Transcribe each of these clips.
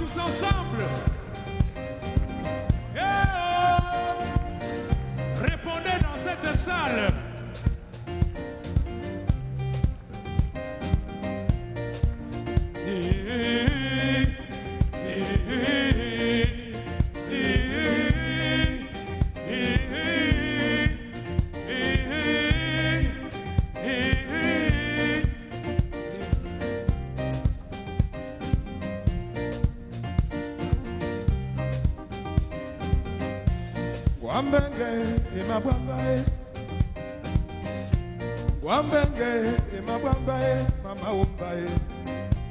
tous ensemble. Et oh, répondez dans cette salle. Wambenge imabwambae, Wambenge imabwambae, mama umbae.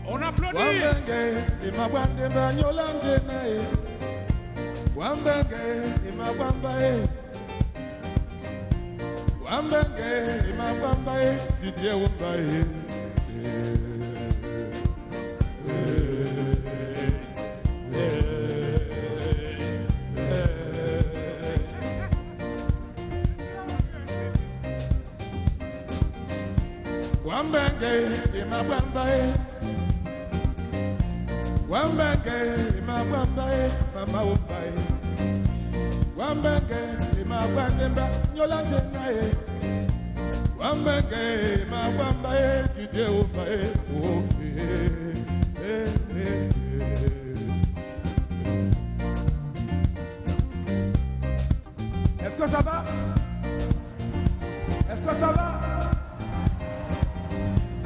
On applaudit. Wambenge imabwande banyolande nae, Wambenge imabwambae, Wambenge imabwambae, Didier umbae. Wambenge imabwambae, Wambenge imabwambae, mama umbae. Wambenge imabwande banyolande nae, Wambenge imabwambae, Didier umbae. Oh, Est-ce que ça va? Est-ce que ça va?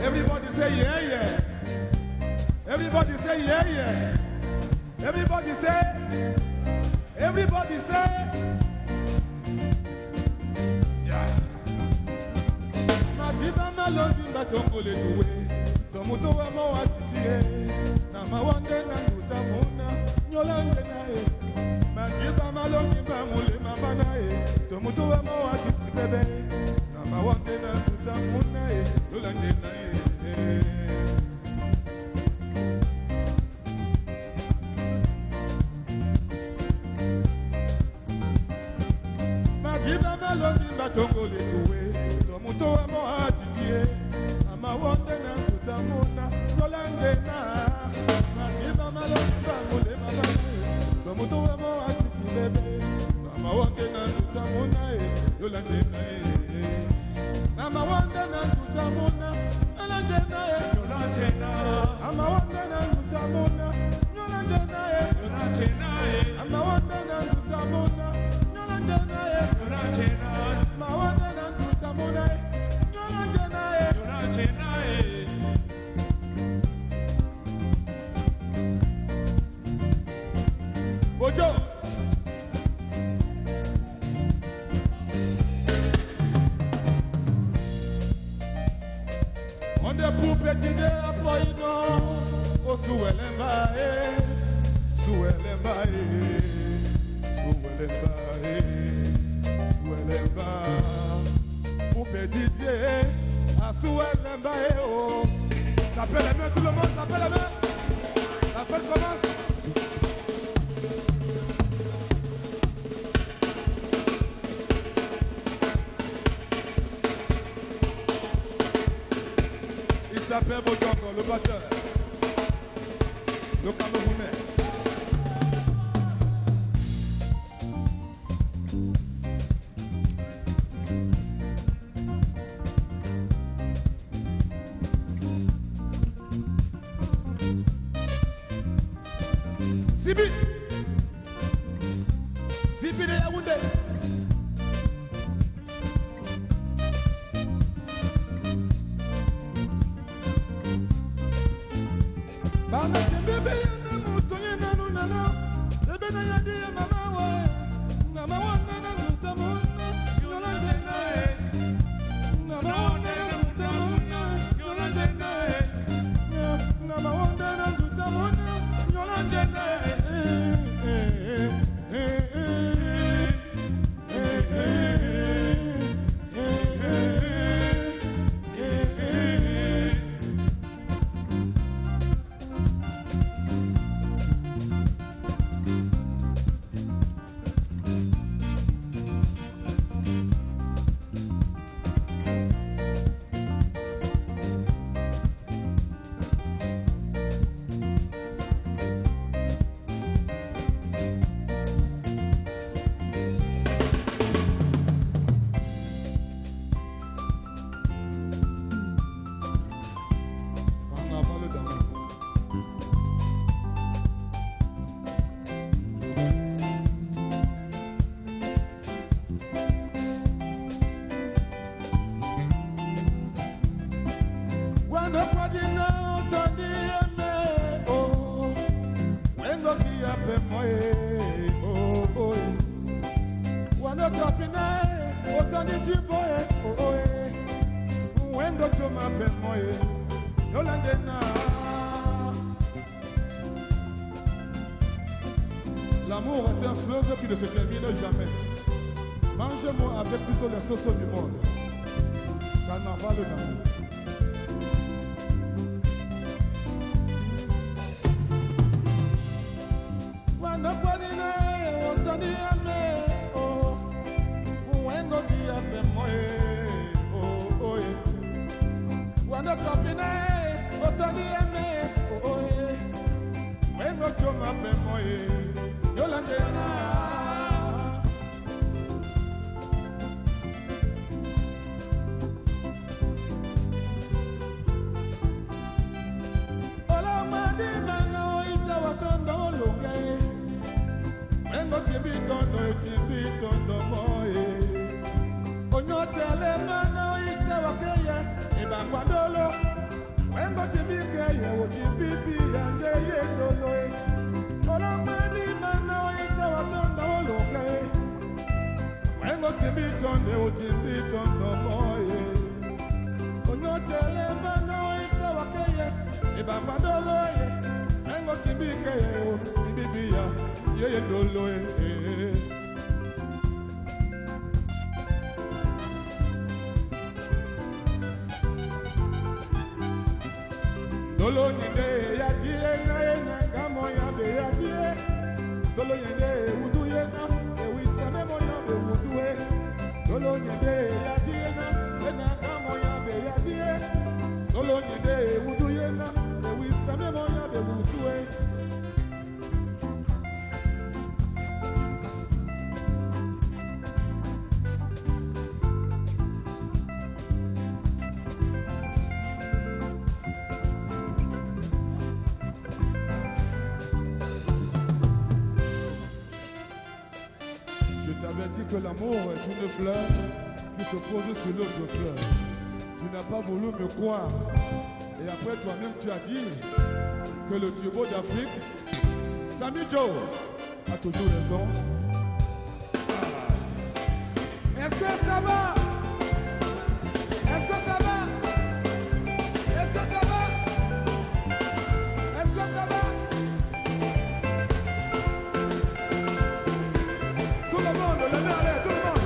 Everybody say yeah, yeah. Everybody say yeah, yeah. Everybody say. Everybody say. Yeah. Madiba malodi batongole tuwe. Tomuto wa mo atitie. Na mawande na mutamuna. Nyolande nae. Madiba malodi bamule mabanae. Tomuto wa mo atitie bebe. Na mawande na mutamuna. Nyolande nae. Madiba malodi batongole tuwe. Tomuto wa mo atitie. Ama wonde na tutamuna. Nyolande na. Madiba malodi bamule mabanae. Tomuto wa mo atitie bebe. Ama wonde na tutamuna. Nyolande nae. Ama wonde na tutamuna. I'm a wonder and Mutamona, Yolandanae, I'm a wonder and Mutamona, Yolandanae, I'm a wonder and Mutamona, Yolandanae. Bojo. On the poupée de la poïno, au souelembae, souelembae, souelembae, souelembae, poupée Didier, à souelembae, oh. Tapez les mains, tout le monde, tapez les mains. La fête commence. Il s'appelle Bojongo, le batteur, le Camerounais. Sibi, Sibi de Yaoundé. Bana bebe na mutonye na nunana, bebe na yadi ya mama wa, mama wana na mutamuna, yolande nae, mama wana na mutamuna, yolande nae, mama wana na mutamuna, yolande nae. dia pemo oh oh wano topina otani jimbo oh oh wendo choma pemo Yolande na l'amour est un fleuve qui ne se termine jamais. Mange-moi avec toutes les sauces du monde. Carnaval d'amour. Dolo nyende ya die na gamo ya be ya die. Dolo nyende wudu ye na e wi same mo ya be wudu e. Dolo nyende ya die na gamo ya be ya die. Dolo nyende wudu ye na e wi same mo ya be wudu e. Que l'amour est une fleur qui se pose sur l'autre fleur. Tu n'as pas voulu me croire. Et après toi-même tu as dit que le Thibaut d'Afrique, Sami Joe, a toujours raison. Est-ce que ça va? Est-ce que ça va? Est-ce que ça va? Est-ce que ça va? Tout le monde, le main à l'air, tout le monde.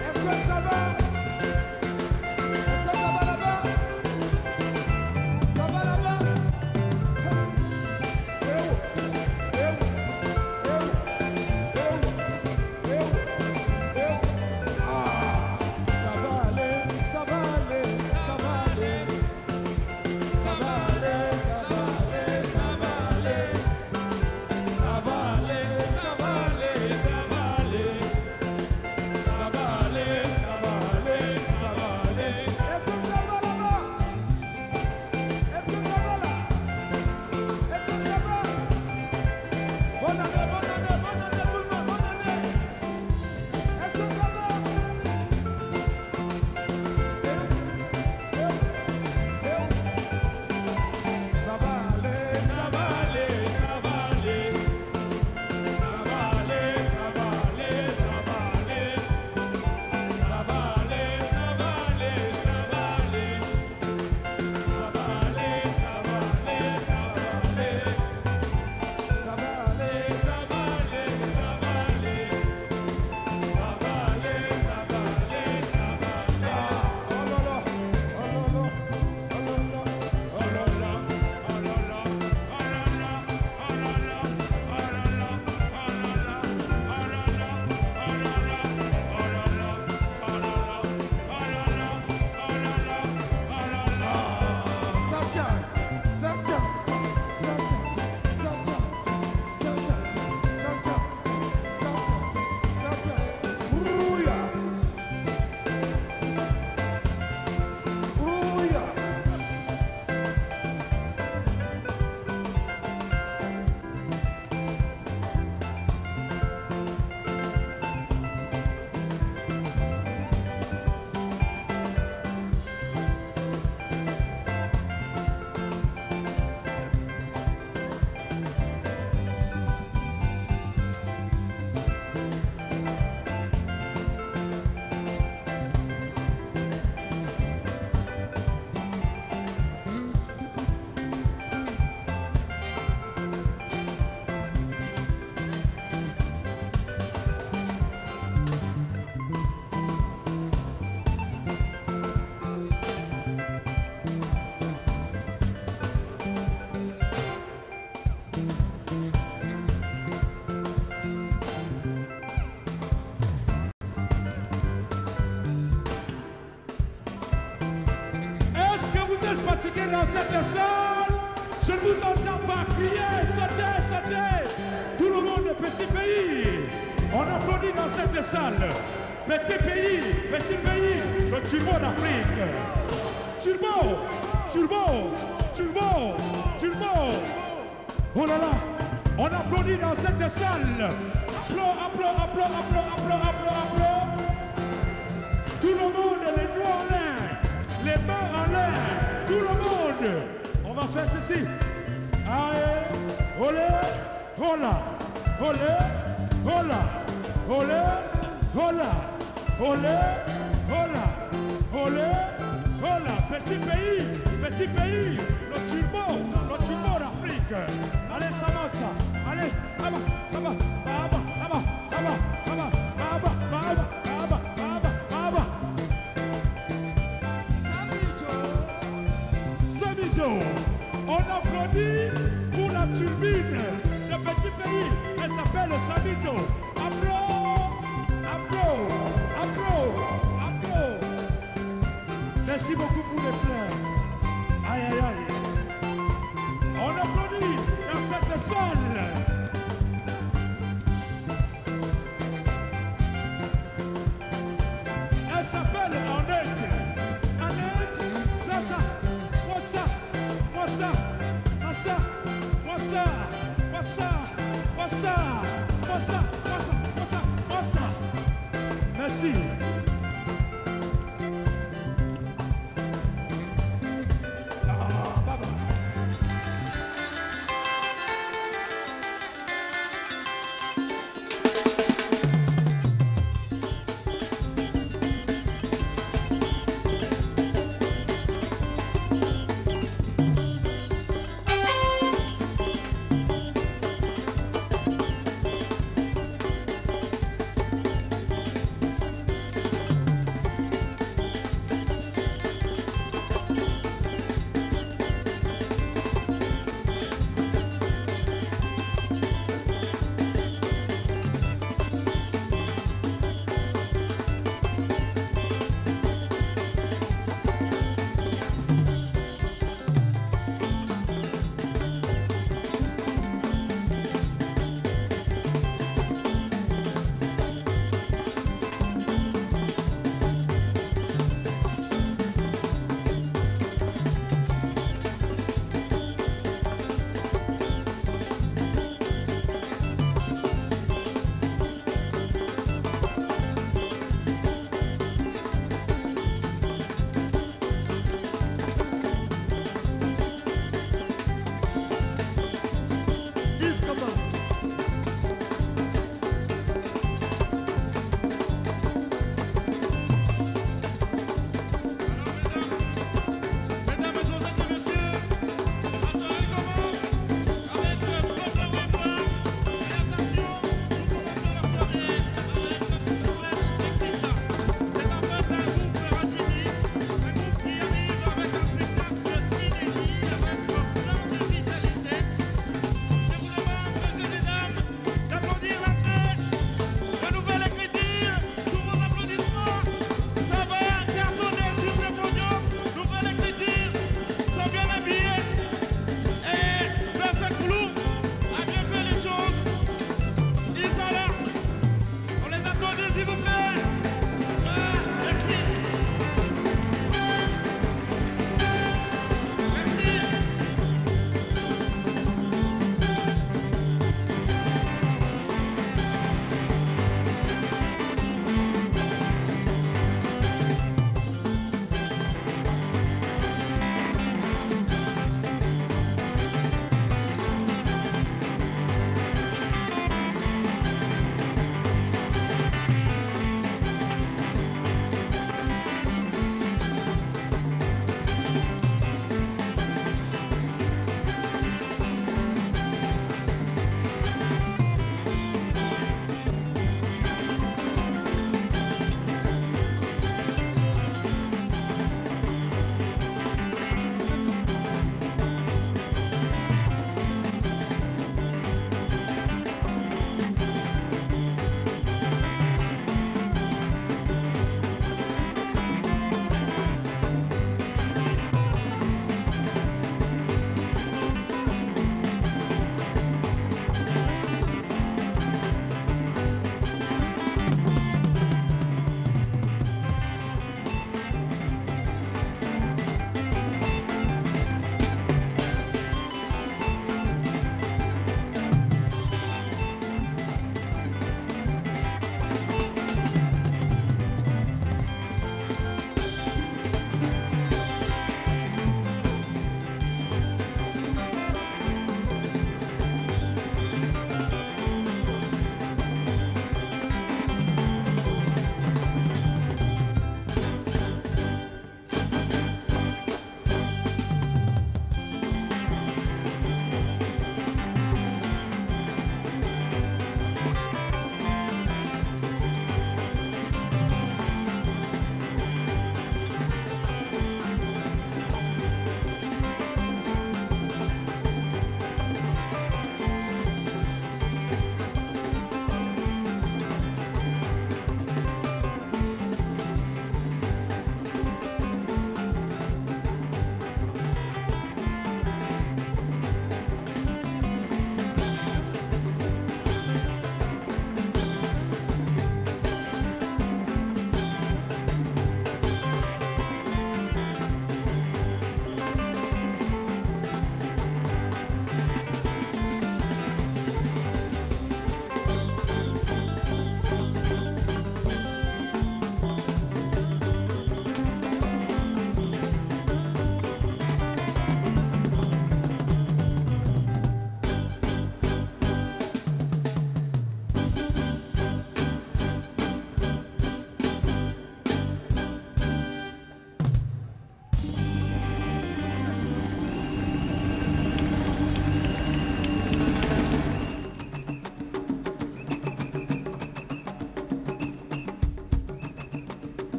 Est-ce que ça va? Est-ce que ça va là-bas? Ça va là-bas? cette salle. Petit pays, le turbo d'Afrique. Turbo, turbo, turbo, turbo. Oh là là, on applaudit dans cette salle. Applaudis. Tout le monde, les doigts en l'air, les mains en l'air, tout le monde. On va faire ceci. Allez, olé, hola, olé, hola, olé, hola, olé, hola, olé, hola. Petit pays, le turbo d'Afrique. Allez, Samantha, allez, on applaudit pour la turbine de petit pays. Elle s'appelle Samijo. Applaudis. Merci beaucoup pour les fleurs. Aïe. On applaudit dans cette salle. Elle s'appelle Annette. Ça. Merci.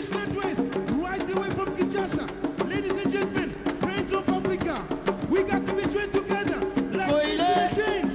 Richland West, right away from Kinshasa. Ladies and gentlemen, friends of Africa, we got to be joined together. Like this chain.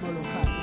piano locale.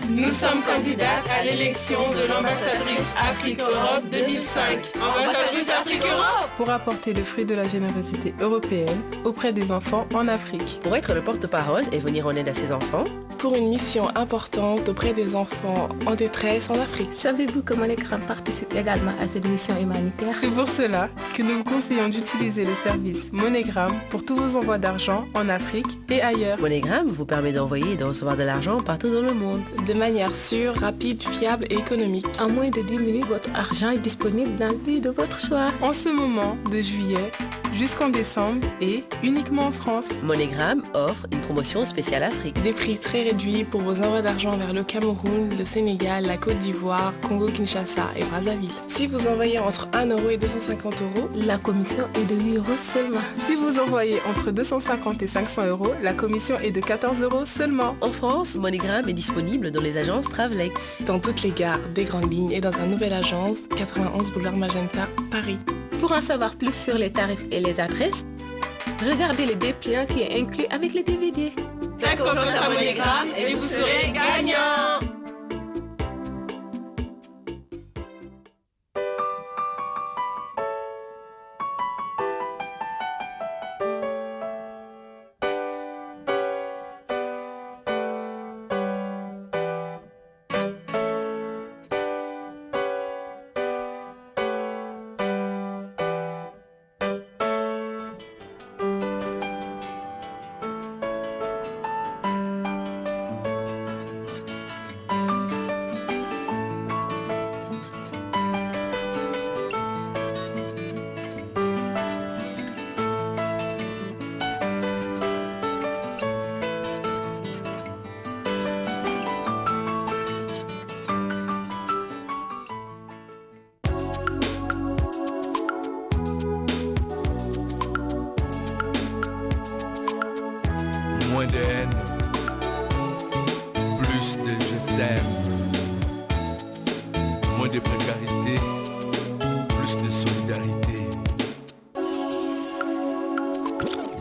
Nous sommes candidates à l'élection de l'ambassadrice Afrique-Europe 2005. Ambassadrice Afrique-Europe pour apporter le fruit de la générosité européenne auprès des enfants en Afrique. Pour être le porte-parole et venir en aide à ces enfants. Pour une mission importante auprès des enfants en détresse en Afrique. Savez-vous que MoneyGram participe également à cette mission humanitaire? C'est pour cela que nous vous conseillons d'utiliser le service MoneyGram pour tous vos envois d'argent en Afrique et ailleurs. MoneyGram vous permet d'envoyer et de recevoir de l'argent partout dans le monde. De manière sûre, rapide, fiable et économique. En moins de 10 minutes, votre argent est disponible dans le pays de votre choix. En ce moment, de juillet jusqu'en décembre et uniquement en France. MoneyGram offre une promotion spéciale Afrique. Des prix très réduits pour vos envois d'argent vers le Cameroun, le Sénégal, la Côte d'Ivoire, Congo-Kinshasa et Brazzaville. Si vous envoyez entre 1 € et 250 €, la commission est de 8 € seulement. Si vous envoyez entre 250 et 500 €, la commission est de 14 € seulement. En France, MoneyGram est disponible dans les agences Travelex. Dans toutes les gares des grandes lignes et dans une nouvelle agence, 91 boulevard Magenta, Paris. Pour en savoir plus sur les tarifs et les adresses, regardez le dépliant qui est inclus avec les DVD. Faites confiance à MoneyGram et vous serez gagnant. Moins de haine, plus de je t'aime. Moins de précarité, plus de solidarité.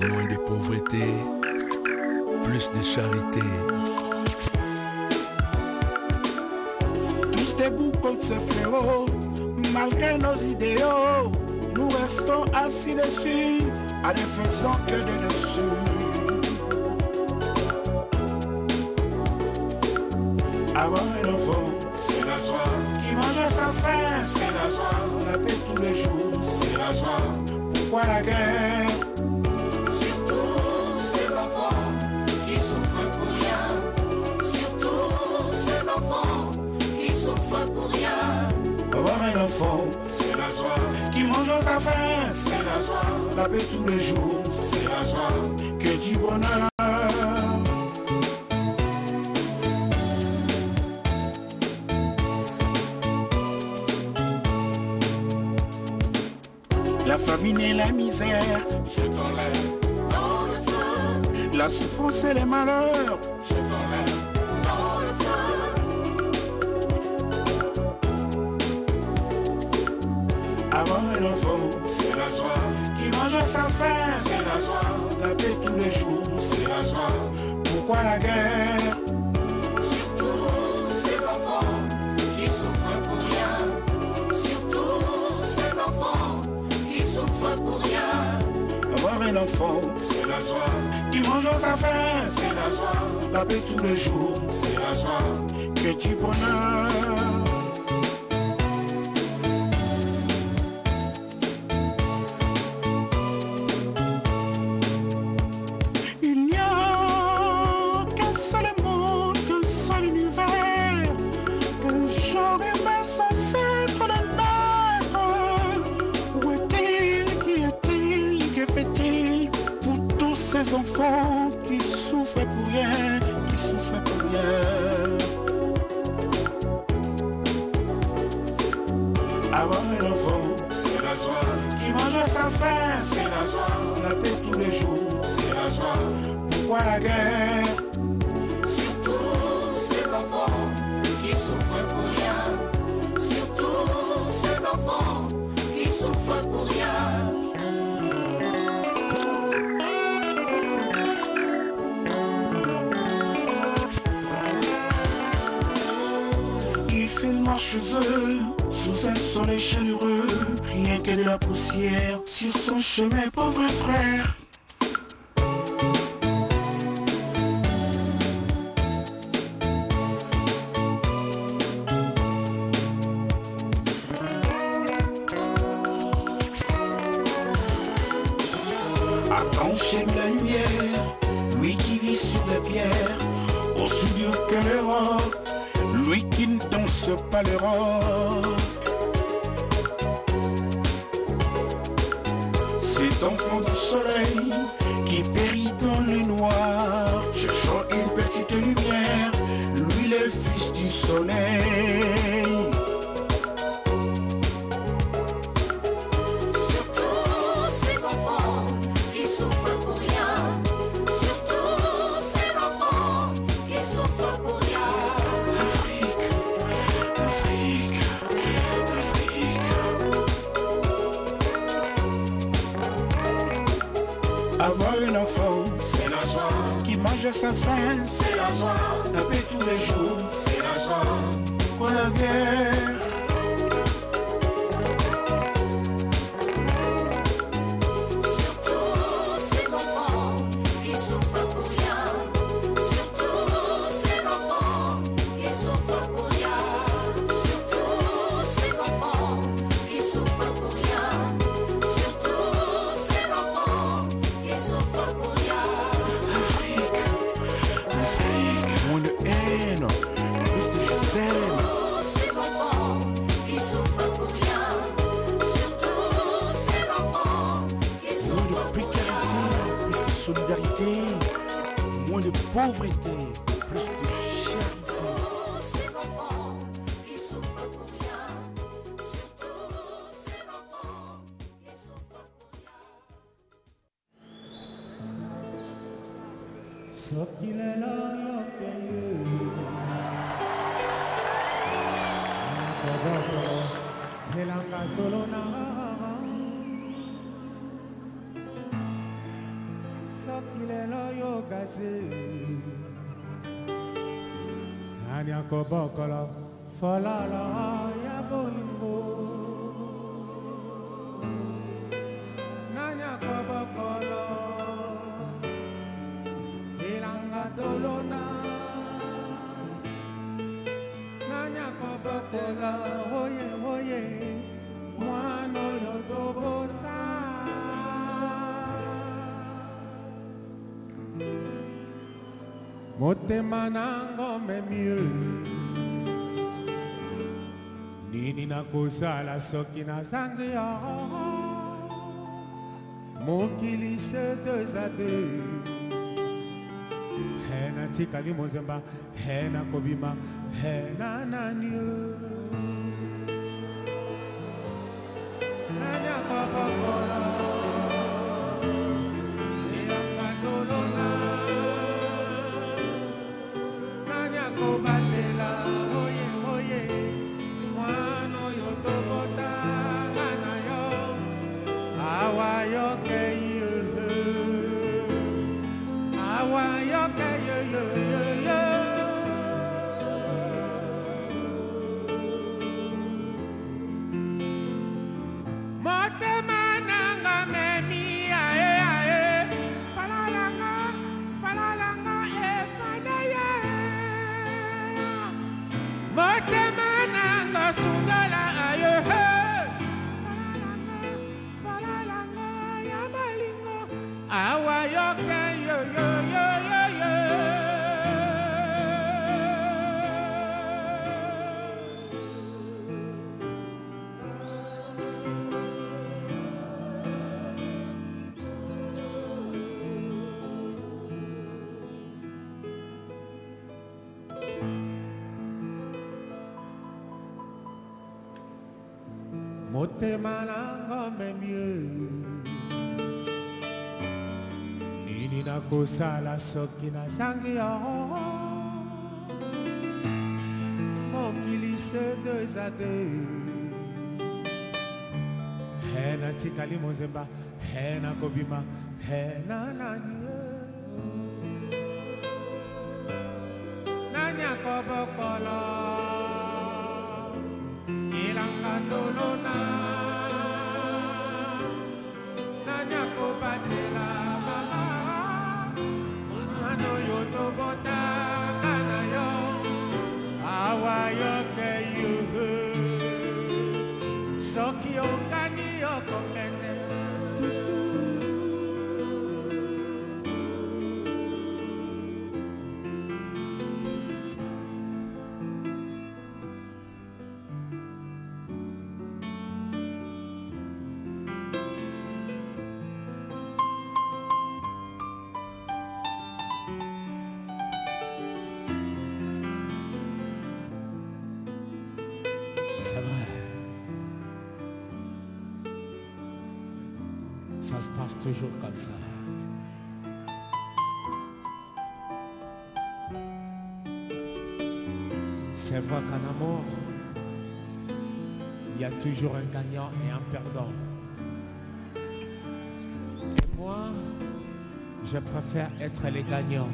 Moins de pauvreté, plus de charité. Tous debout contre ces fléaux, malgré nos idéaux, nous restons assis dessus, à ne faisant que de dessus. Avoir un enfant, c'est la joie. Qui mange sa faim, c'est la joie. La paix tous les jours, c'est la joie. Pourquoi la guerre? Surtout ces enfants qui souffrent pour rien. Surtout ces enfants qui souffrent pour rien. Avoir un enfant, c'est la joie. qui mange sa faim, C'est la joie. la paix tous les jours, C'est la joie. que du bonheur. La famine et la misère, Je t'enlève dans le feu. la souffrance et les malheurs, Je t'enlève dans le feu. avoir un enfant, C'est la joie. qui mange sa faim, C'est la joie. la paix tous les jours, C'est la joie. pourquoi la guerre? Surtout ces enfants qui souffrent pour rien. Surtout ces enfants qui souffrent pour rien. Avoir un enfant, C'est la joie. qui mange sa faim, C'est la joie. la paix tous les jours, C'est la joie. que du bonheur. Il n'y a qu'un seul monde, qu'un seul univers, qu'un genre humain censé être le maître. Où est-il, qui est-il, que fait-il pour tous ces enfants qui souffrent pour rien, qui souffrent pour rien? Avoir un enfant, C'est la joie. qui mange sa faim, C'est la joie. la paix tous les jours, C'est la joie. pourquoi la guerre? Surtout ces enfants qui souffrent pour rien. Surtout ces enfants qui souffrent pour rien. chez eux, sous un soleil chaleureux, rien que de la poussière sur son chemin, pauvre frère. Chez la lumière, lui qui vit sur les pierres, aussi dur que le roc, lui qui ne danse pas le roc. Cet enfant du soleil qui périt dans le noir, cherchant une petite lumière, lui le fils du soleil. Avoir un enfant, c'est la joie. Qui mange à sa faim, c'est la joie. La paix tous les jours, c'est la joie. Pourquoi la guerre? Surtout ces enfants qui souffrent pour rien. Surtout ces enfants qui souffrent pour rien. Surtout ces enfants qui souffrent pour rien. Surtout ces enfants qui souffrent pour rien. Afrique, moins de haine, plus de système. Surtout ces enfants qui souffrent pour rien. Surtout ces enfants qui Moins souffrent de pour rien. précarité, plus de solidarité. Moins de pauvreté, plus de charité. Ces enfants qui souffrent pour rien. Surtout ces enfants qui souffrent pour rien. Sokilela yokeyo Koboko Helanga tolona Sokilela yogaze Kanya kobokolo Falala ya bolingo Nanya kobokolo Ilanga tolona Nanya kobokola Oye oye Mwano yotobota Motema nango mieux Nini nakozala soki nazangi yo Mokili se deux à deux Hena tikali mozemba, hena kobima, hena nanyo. Nanya kobokola, ilanga tolona. Nanya kobatela, oye oye, mwano yotobota ngana yo, awa yoke yo. Awa yoke yo yo yo yo. Motema nanga memi ae ae. Falalanga e fanaye. Motema nanga sungala aye he. Falalanga ya balingo. Awa yoke yo yo yo yo yo. Motema nanga mieux Nini nakosala soki nazangi yo Mokili se deux à deux Hena tikali mozemba Hena kobima Hena nanye Nanya kobokolo toujours comme ça. C'est vrai qu'en amour, il y a toujours un gagnant et un perdant. Et moi, je préfère être les gagnants.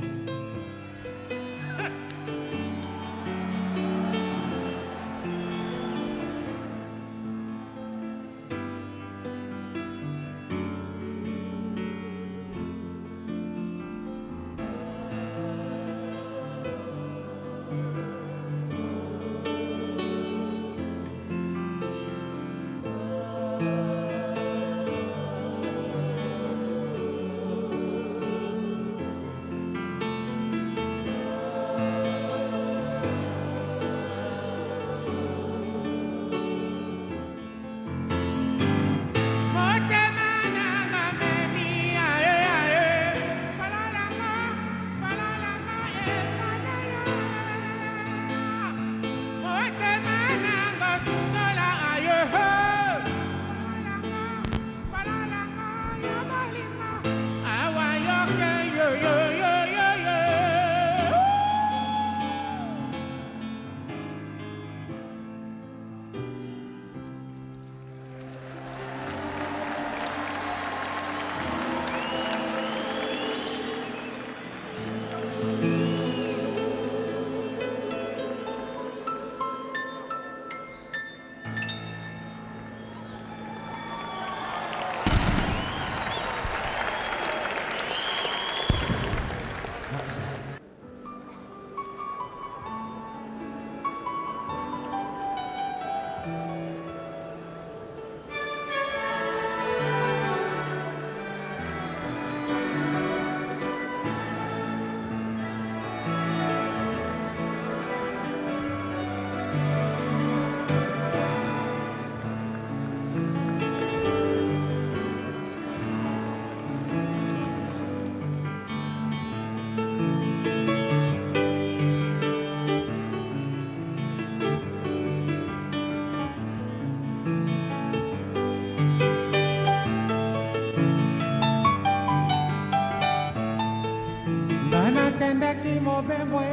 nakendaki mobembwe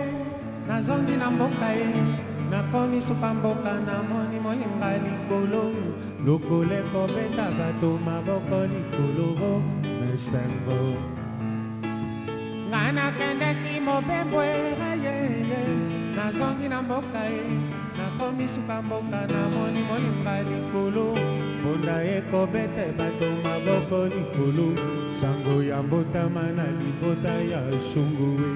nazongi na mboka ye nakomi suka mboka namoni molinga likolo lokolo ekobeta bato maboko likolo mesengo nga nakendaki mobembwe ayeye nazongi na mboka ye nakomi suka mboka namoni molinga likolo mponda ekobeta bato maboko likolo sango ya mbotama na libota ya shunguwe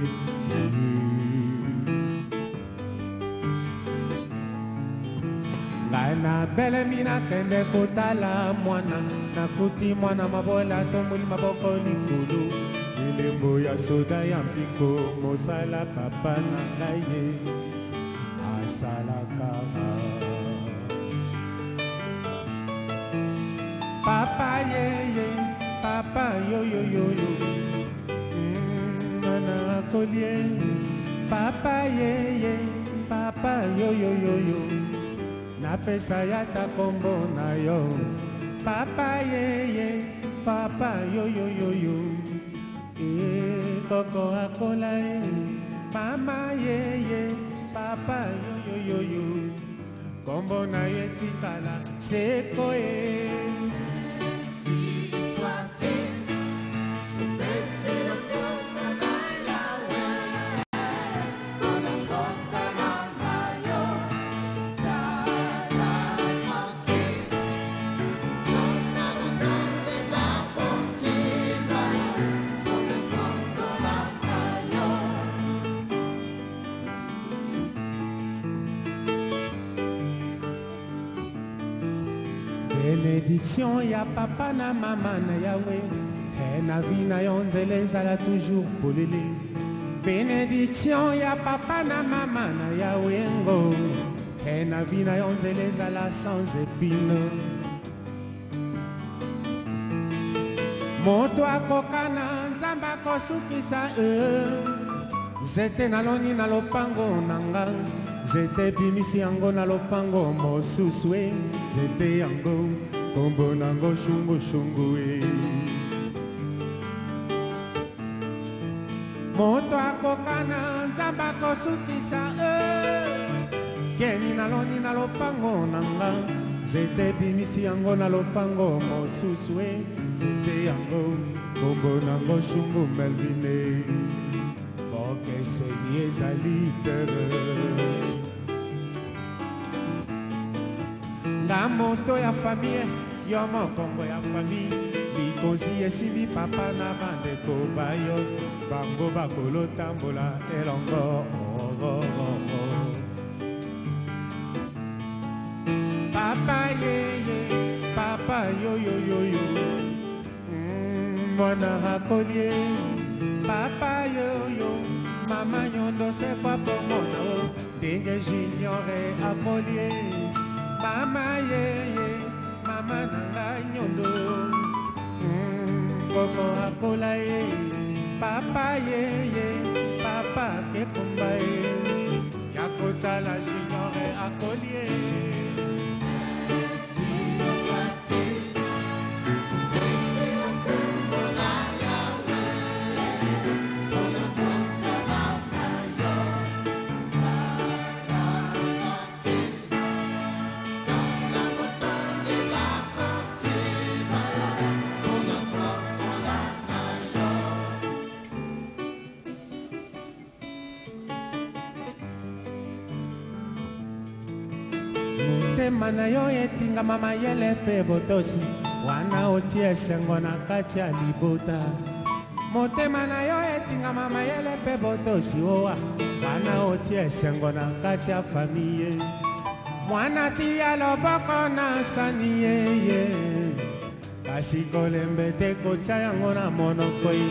ngai nabelemi nakende kotala mwana nakuti mwana mabola tomboli maboko likolo elembo ya soda ya mpiko mosala papa na ngai ye asalaka papa yeye papa yoyoyoyo nana kolie papa yeye papa yoyoyoyo napesa yata kombo na yo papa yeye papa yoyoyoyo koko akola ye mama yeye papa yoyoyoyo kombo na yo etikala seko ye bénédiction ya papa na mama na yawe na vie na yo nzela ezala toujours polele bénédiction ya papa na mama na yawe ngo na vie na yo nzela ezala sans épine moto akokana nzambe akosukisa nzete naloni na lopango na ngai nzete ebimisi yango na lopango mosusu nzete yango kombo nango shungushungu moto akokana nzambe akosukisa keni naloni na lopango nanga nzete bimisi yango na lopango mosusu nzete yango kombo nango Shungu Melvine bokeseni ezali tere nga moto ya famille yo mokongo ya famille likonzi esimbi papa na bandeko bayo bango bakolotambola elongo papa yeye papa yoyoyoyo mwana akolie papa yoyo mama nyondo sekwa pomona o ndenge juniore akolie mama yeye mama nanga nyondo koko akola ye papa yeye papa kekumba ye yakotala juniore akolie motema na yo etingama mayele mpe botosi wana otie esengo na kati ya libota motema na yo etingama mayele mpe botosi owa wana otie esengo na kati ya famiye mwana tia loboko na sani yeye kasi kolembe te kotya yango na monoko ye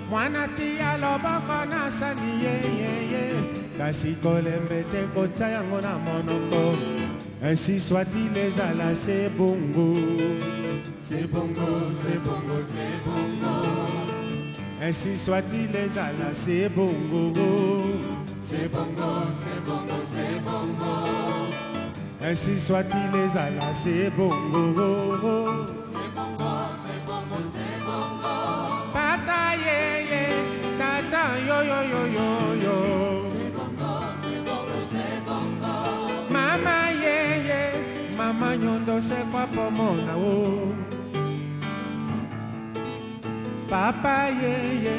mwana tia loboko na sani yeyeye kasi kolembe te kotya yango na monoko ainsi soit-il ezala c'est bongo c'est bongo c'est bongo c'est bongo ainsi soit-il ezala c'est bongo c'est bongo c'est bongo c'est bongo ainsi soit-il ezala c'est bongo c'est bongo c'est bongo c'est bongo pata yeye tata yo yo yo yo yo c'est bongo c'est bongo c'est bongo mama yeye mama nyondo sekwa pomona o papa yeye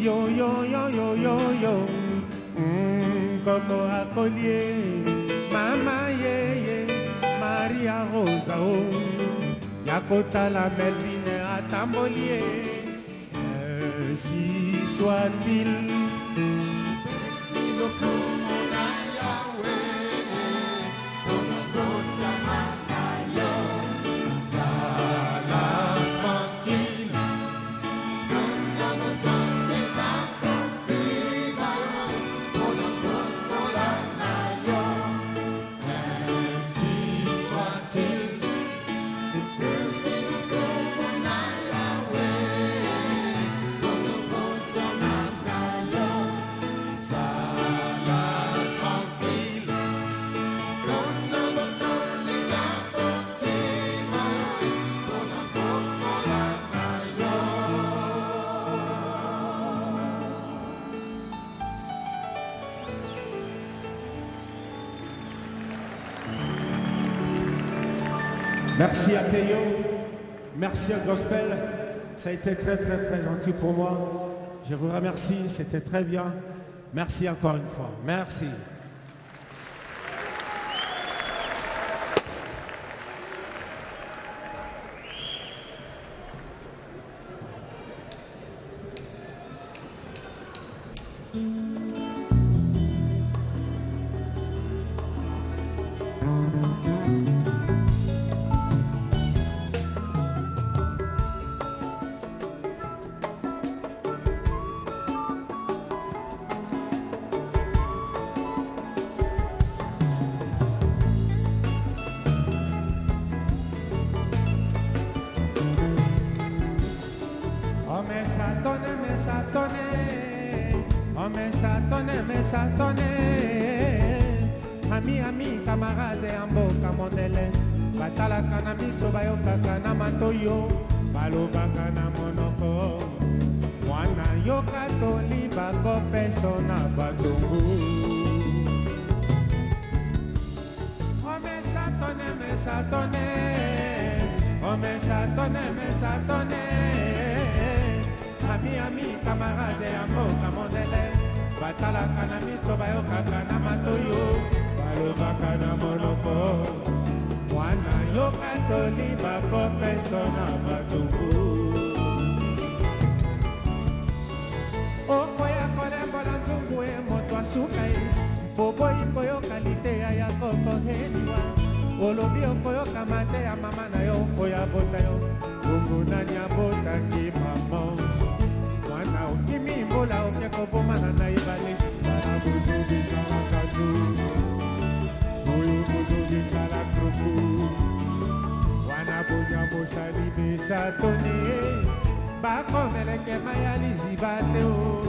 yo yo yo yo yo yo koko akolie mama yeye Maria Rosa o yakotala Melvine atambolie si soit-il Merci à Théo, merci à Gospel, ça a été très très très gentil pour moi. Je vous remercie, c'était très bien. Merci encore une fois, merci. Ami camarade amboka mondele batalaka na miso bayokaka na matoyo balobaka na monoko mwana yoka toliba kopeso na batongo omesatone mesatone omesatone mesatone ami camarade ya mboka mondele batalaka na miso bayokaka na matoyo balobaka na monoko mwana yoka toliba kopeso na batongo okoya kolembola nzungu e moto asuka ye boboyi koyoka liteya ya kokoheliwa olobi okoyoka mate ya mama na yo oya bota yo bongo nani abotaki mama mwana okimi mbola oke kobomana na ebale bana bozongisalaka tu oyo bozongisala kroko wana bonya mosali misatone bakomeleke maya liziba te o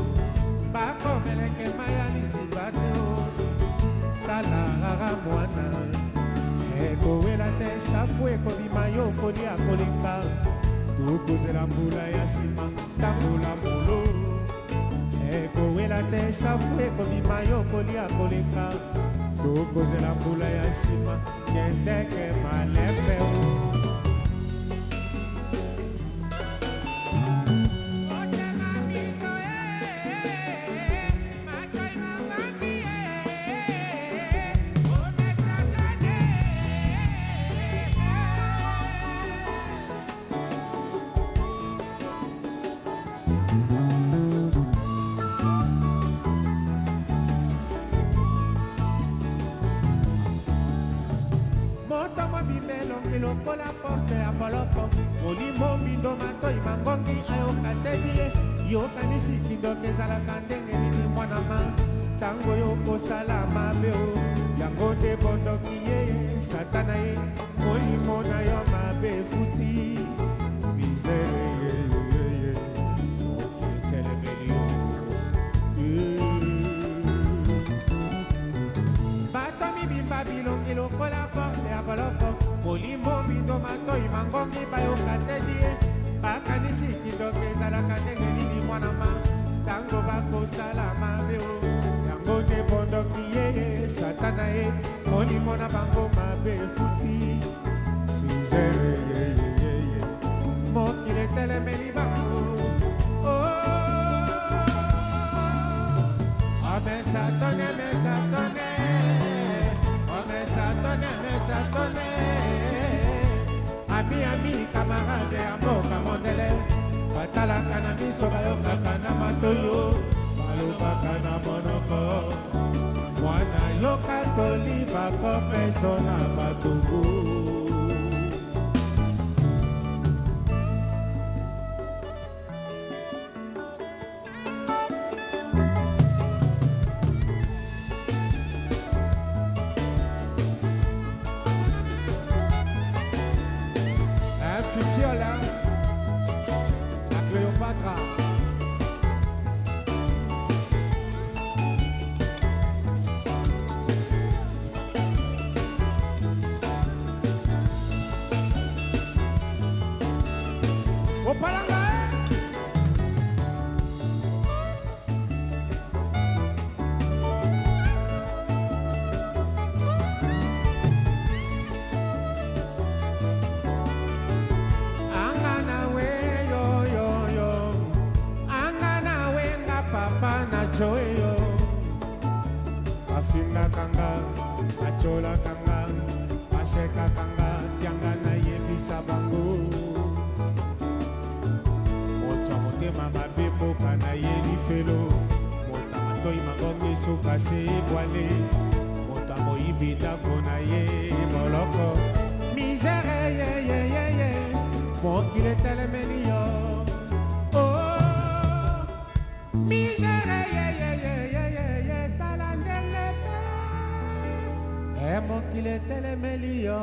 bakomeleke maya liziba te o talarara mwana ekowela te safu ekobima yo kolia koleka tokozela mbula ya nsima tambola mbolo ekowela te safu ekobima yo kolia koleka tokozela mbula ya nsima kendeke malembe o lokola porte ya boloko molimo mbindo matoi mangongi ayoka tebie yokanisi kidoka ezalaka ndenge nini mwana ma ntango yokosala mabe o yango nde bondoki ye satana ye molimo na yo mabe efuti misere yeyeye okietelemeli yo bato mibimba bilongi lokola porte ya boloko molimo mbindo matoi mangongi bayoka tedi ye bakanisi kidoka ezalaka ndenge nini mwana ma ntango bakosala mabe o yango nde bondoki ye satana ye molimo na bango mabe efuti misere yeyeyeye mokili etelemeli bango omesatone mesatone omesatone mesatone ami camarade ya mboka mondele batalaka na miso bayokaka na matoyo balobaka na monoko mwana yoka toliba kopeso na batongo Fifiola, la Cléopâtre. Opalanga. Joyo afinga kanga achola kanga aseka kanga tianga na yebisa bango moto motema mabe mboka na yeli felo moto matoi magongi suka se boale moto moyibi ndako na ye boloko misere ye mokili etelemeli yo misere mokili etelemeli yo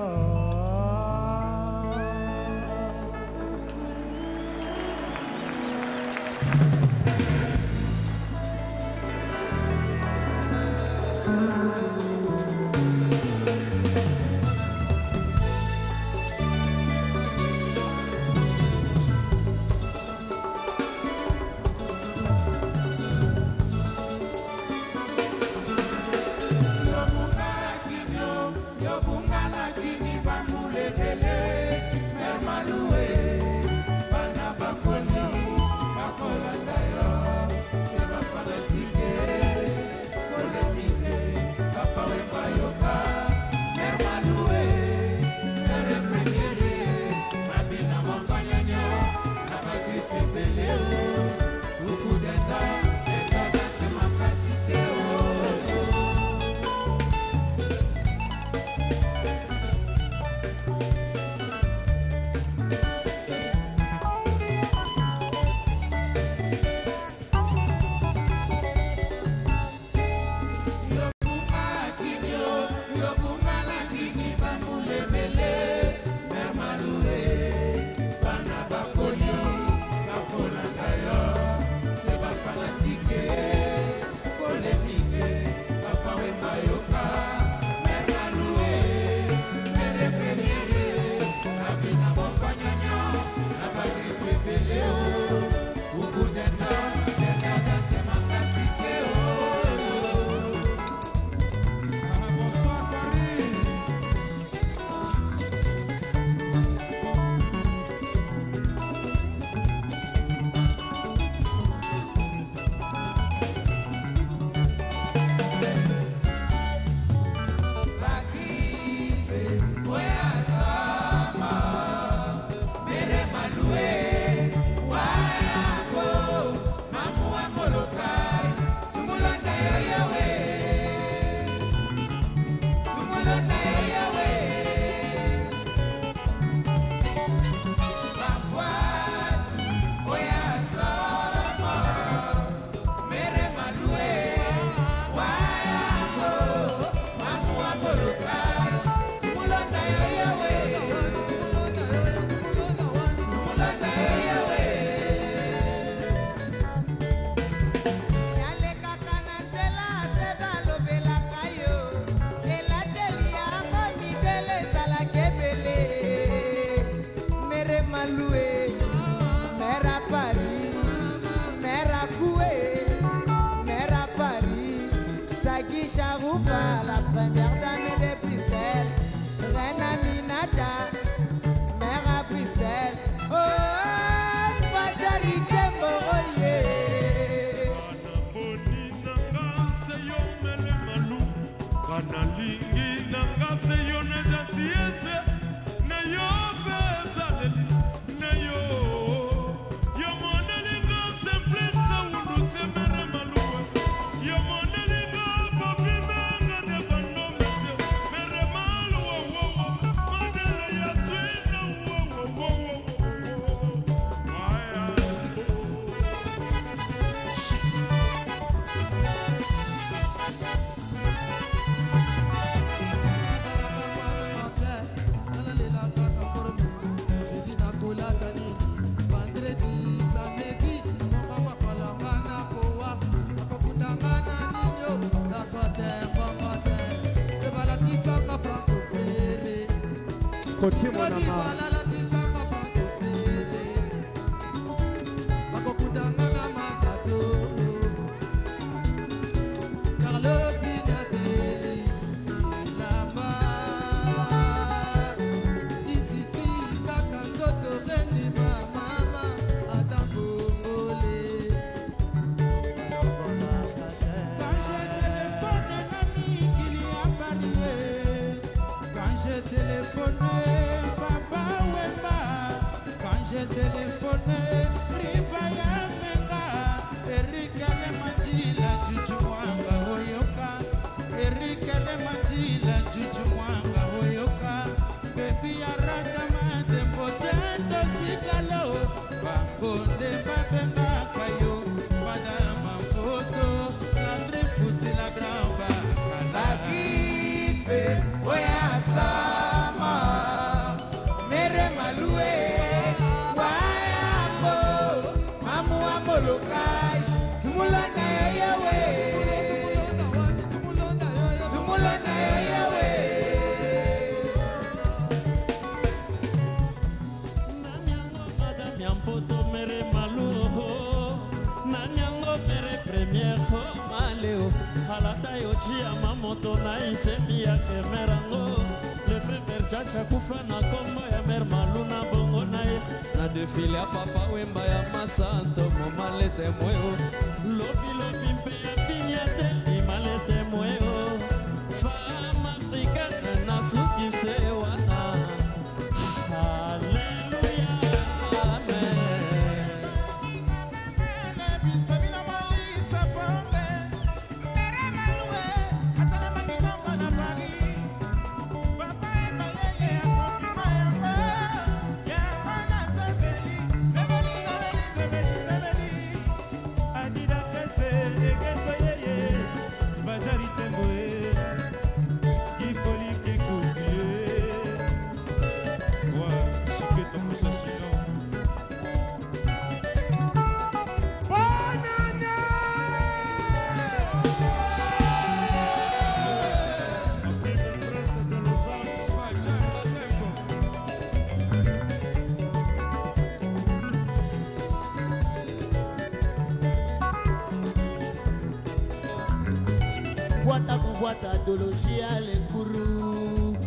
Kuvuata dologia lenkuru,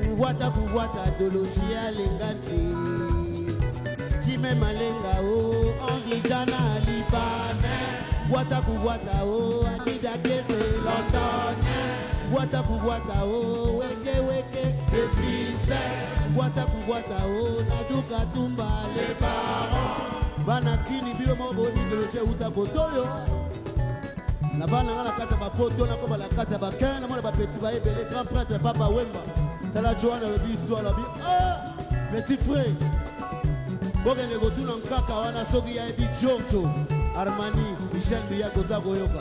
kuvuata dologia lengati, Jime malenga o Anglijana Libane, kuvuata o Anida Kese London, kuvuata o weke Eglise, kuvuata o Naduka Tumba le Baron, Banakini Bilomo Boni dologia uta kotoyo. La balle dans la carte à poto, la comme la carte à baquin, la petit bail, les grands prêtres, papa Wemba. T'as la joie dans le histoire, la vie. Ah, petit frère. Quand on est retourné en caca, on a sauvé un big Giorgio, Armani, Michel Biago Zagoyoka.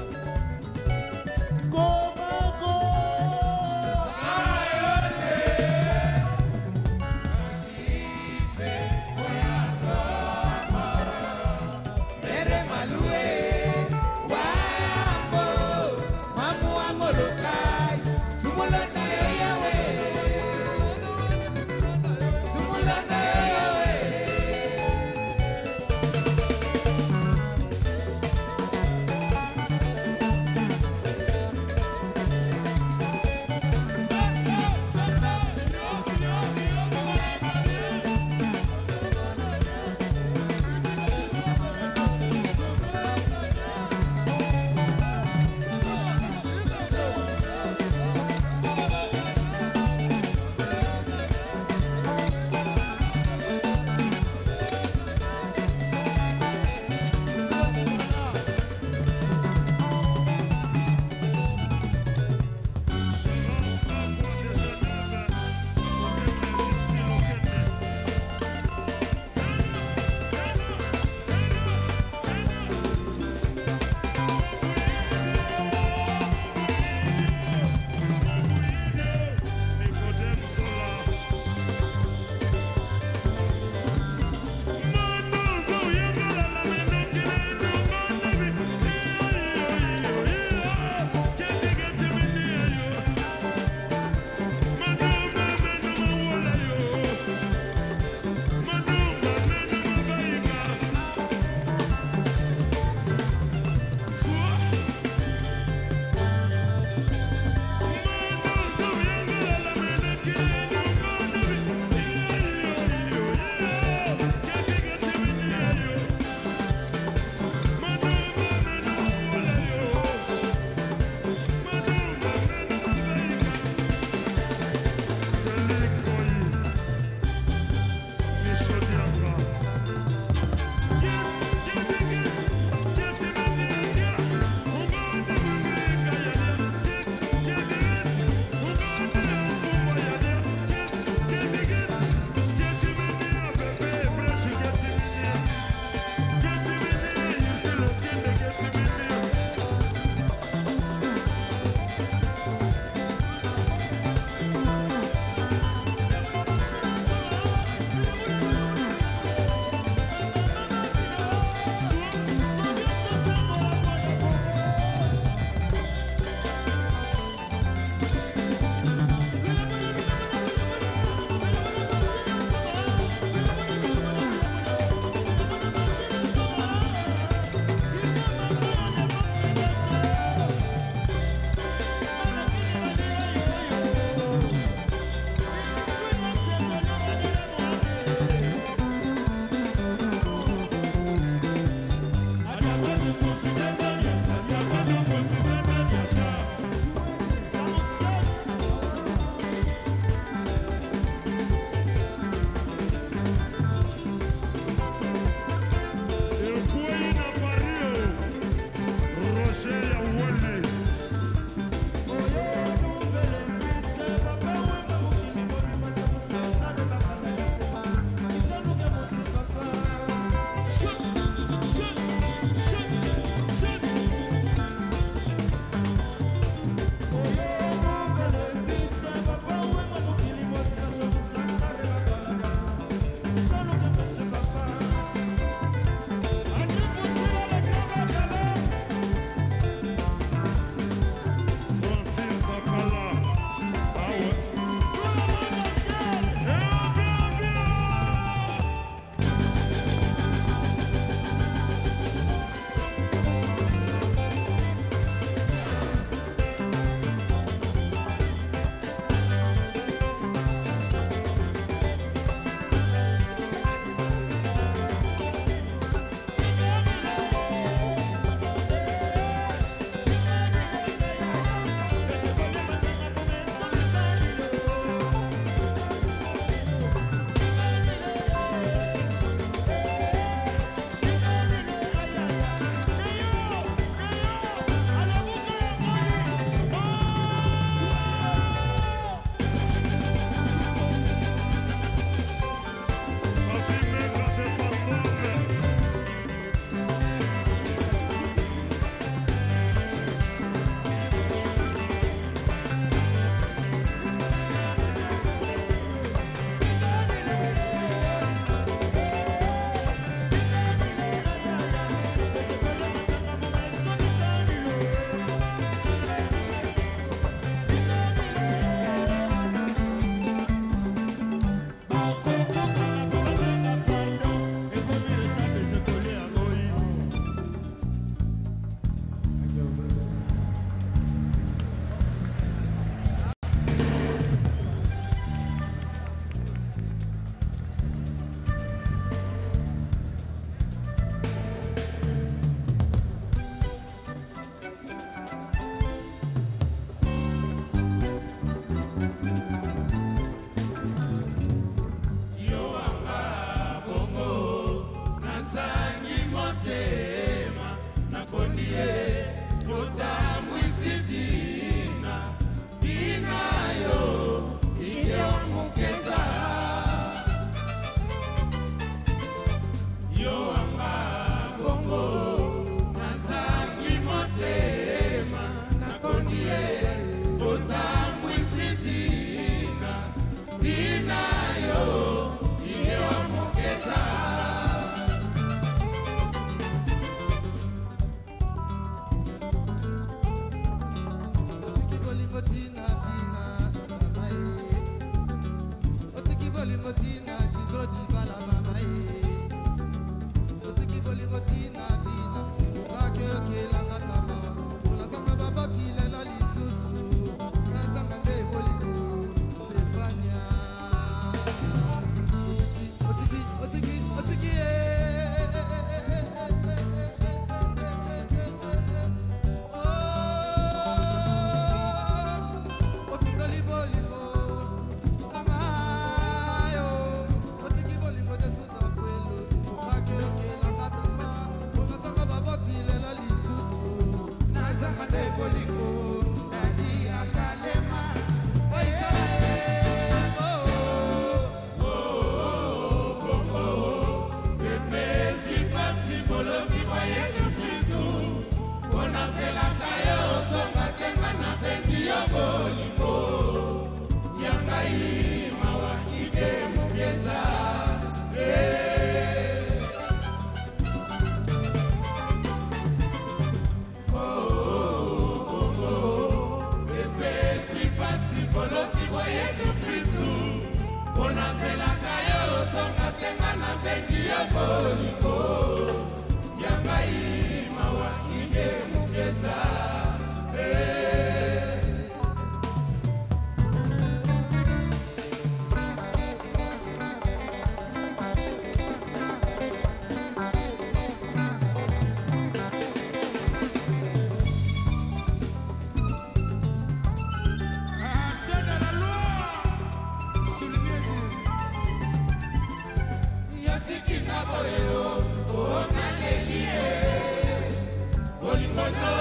bolingono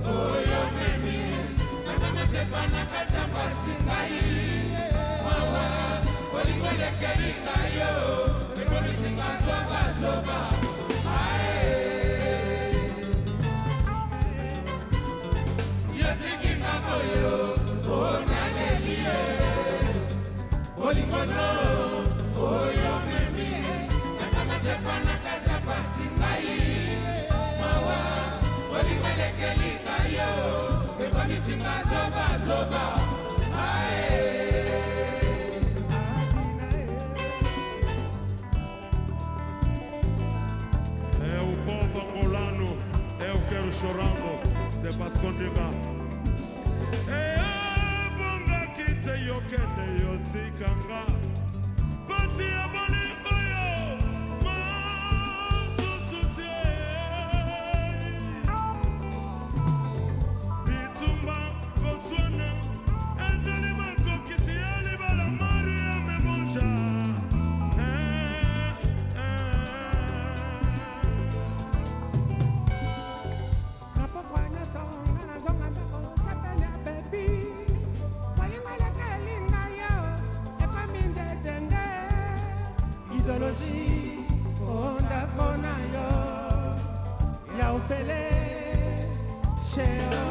oyo memi nakamate pana kata pasi ngai mawa bolingo lekeli ngai yo ekolisinga zoba zoba yosiki makoyo onalelie bolingono oyo memi nakamate pana kata pasi ngai mawa bolingo lekeli ngai yo ekolisinga zoba zoba É o povo angolano, eu quero chorando de Pascondiga. É a bonga que te yo que te yo zikanga. Basi a bolingo yo, mazuzutie. Bitumba koswana, ezali makokiti ali bala Maria memonja. Idéologie, onda kona yo, ya ofele, cheo.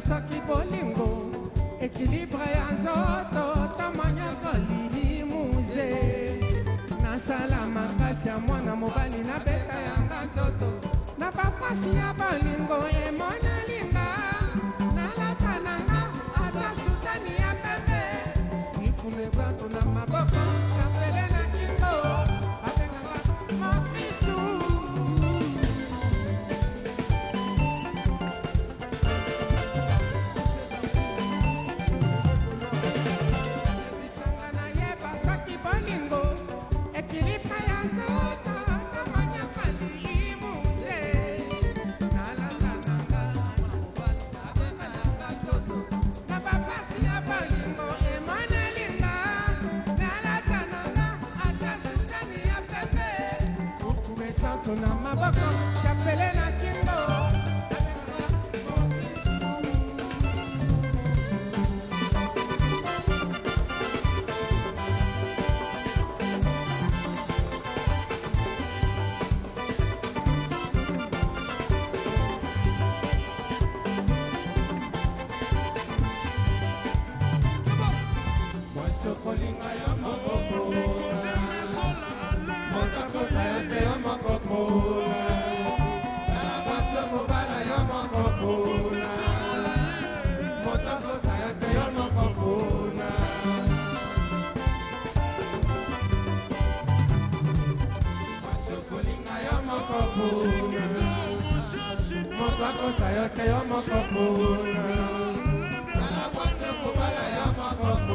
Soki bolingo ekilibre ya nzoto tamanya zoli muze nasala makasi ya mwana mobali na beta yanga nzoto na bapasi ya bolingo emonalinga nalata nanga ata sutani ya pembe ikune nzoto na maboko chapele na kingo abenganga mokristu. Bolingo, emana linga. santu na maboko chapele na kingo kolinga ya mokoko motako sayate ya mokoko mwasi mobala ya mokoko motako sayate ya mokoko mwasi kolinga ya mokoko motako sayate ya mokoko mwasi mobala ya mokoko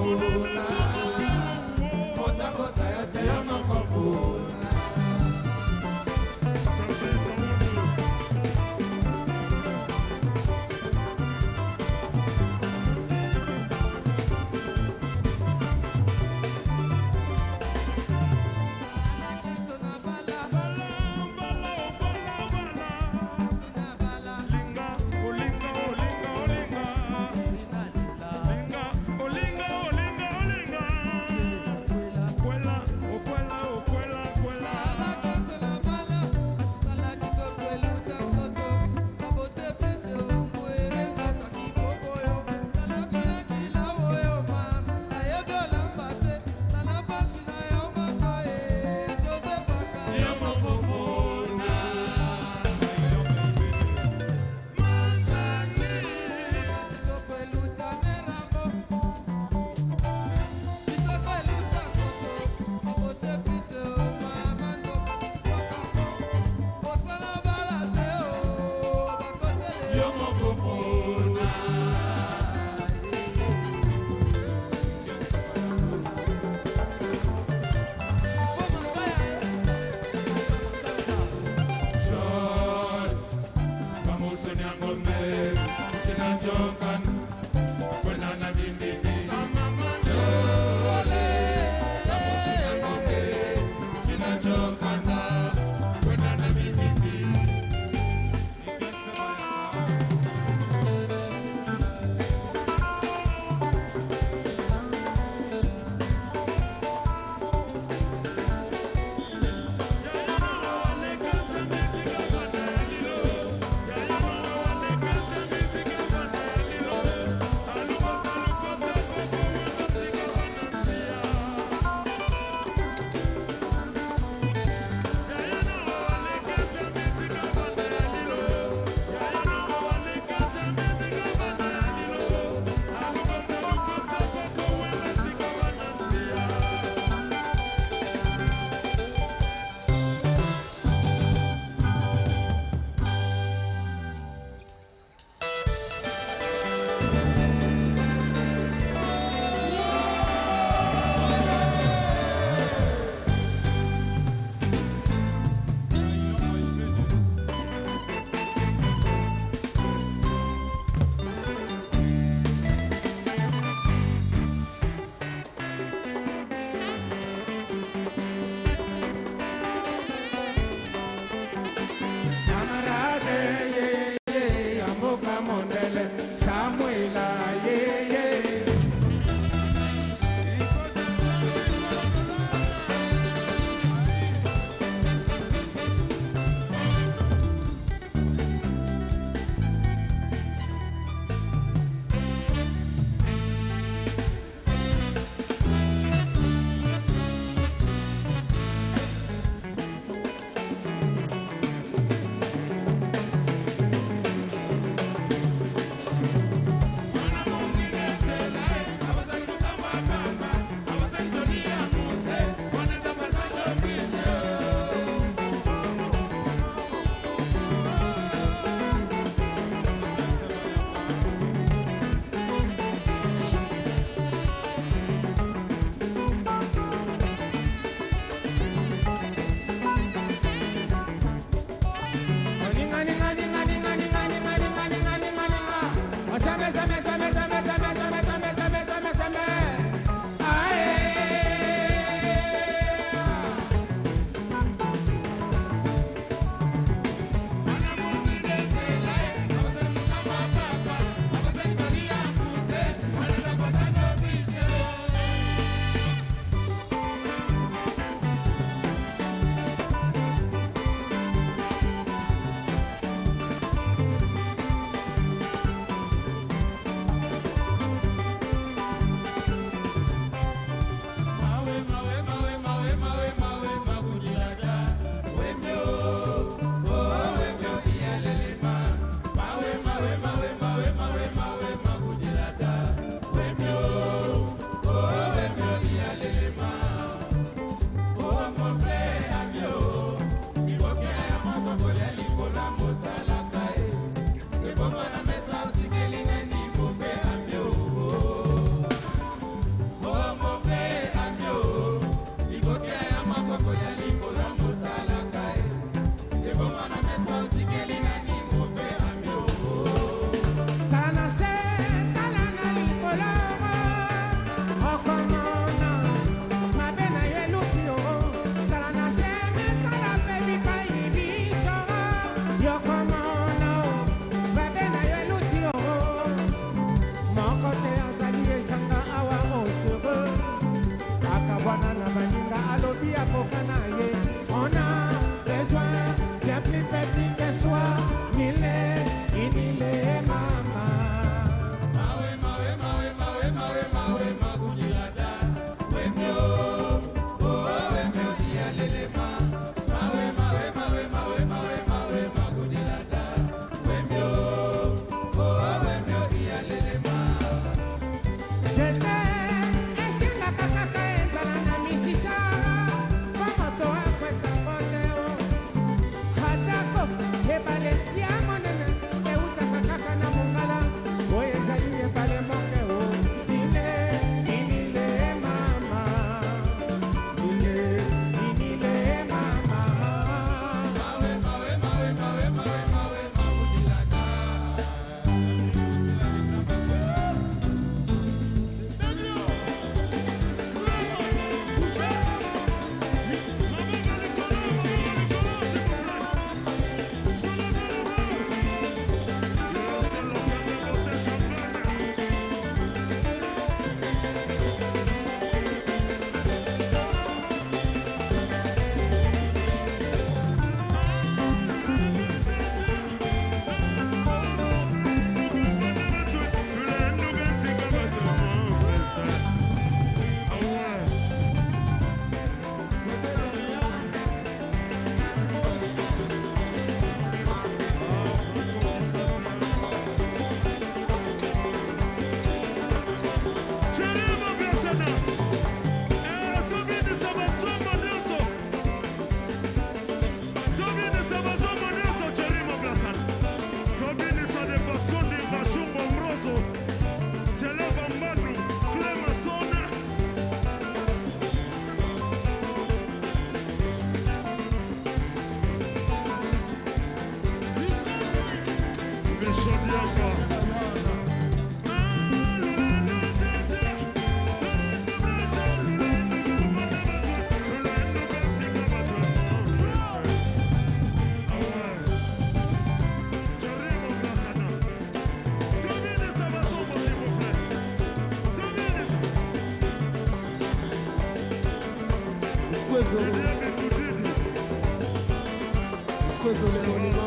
Koso le monument.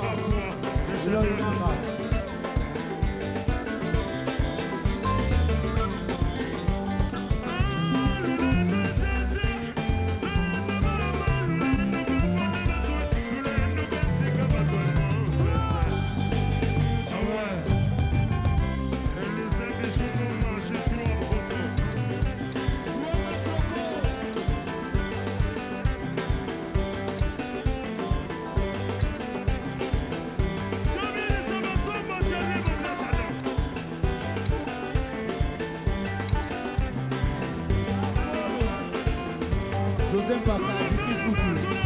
L'Olmama. Joseph Papa, Vicky Koutou.